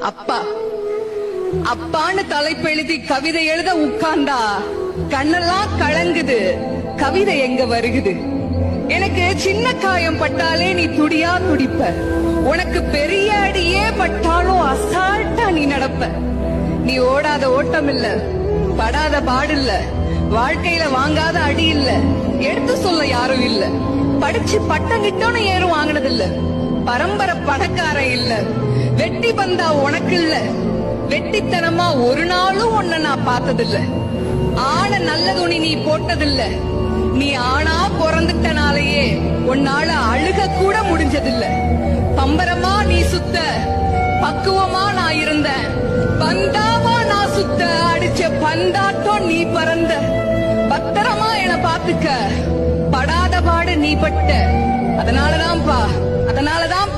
அப்பா அப்பான்னு தலைப்பெழுதி கவிதை எழுத உட்கார்ந்தா கண்ணெல்லாம் கலங்குது. கவிதை எங்க வருகுது? எனக்கு சின்ன காயம் பட்டாலே நீ துடியா துடிப்ப. உனக்கு பெரிய அடியே பட்டாலும் அசால்ட்டா நீ நடப்ப. நீ ஓடாத ஓட்டம் இல்ல, படாத பாடு இல்ல, வாழ்க்கையில வாங்காத அடி இல்ல, எடுத்து சொல்ல யாரும் இல்ல. படிச்சு பட்டம் கிட்டோன்னு ஏறும் வாங்கினது இல்ல, பரம்பரை பணக்காரன் இல்ல, வெட்டி பந்தா உனக்கு இல்ல, வெட்டித்தனமா ஒரு நாளும் உன்னை நான் பார்த்ததில்ல. ஆன நல்ல துணி நீ போட்டதில்ல, நீ ஆனா பிறந்துட்டனாலேயே உன்னால அழுக கூட முடிஞ்சதில்ல. பம்பரமா நீ சுத்த, பக்குவமா நான் இருந்தேன், பந்தாவா நான் சுத்த, அடிச்ச பந்தாட்டம் நீ பறந்த. பத்திரமா என பாத்துக்க, படாத பாடு நீ பட்ட. அதனாலதான்